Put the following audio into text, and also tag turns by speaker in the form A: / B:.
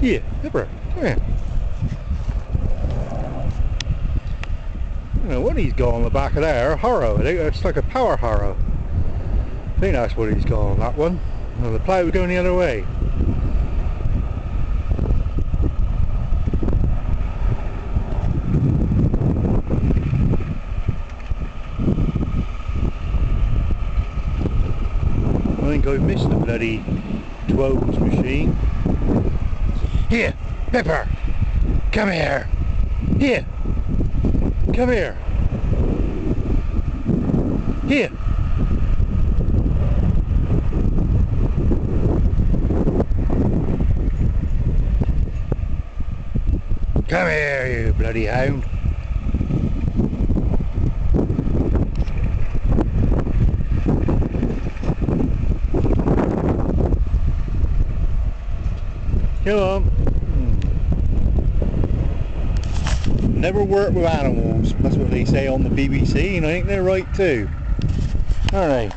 A: Yeah, Pepper, come here. I don't know what he's got on the back of there. A harrow. It's like a power harrow. I think that's what he's got on that one. Well, the plough was going the other way. I think I've missed the bloody 12's machine. Here, Pepper! Come here! Here! Come here! Here! Come here, you bloody hound! Come on. Never work with animals. That's what they say on the BBC, and I think they're right too. Alright.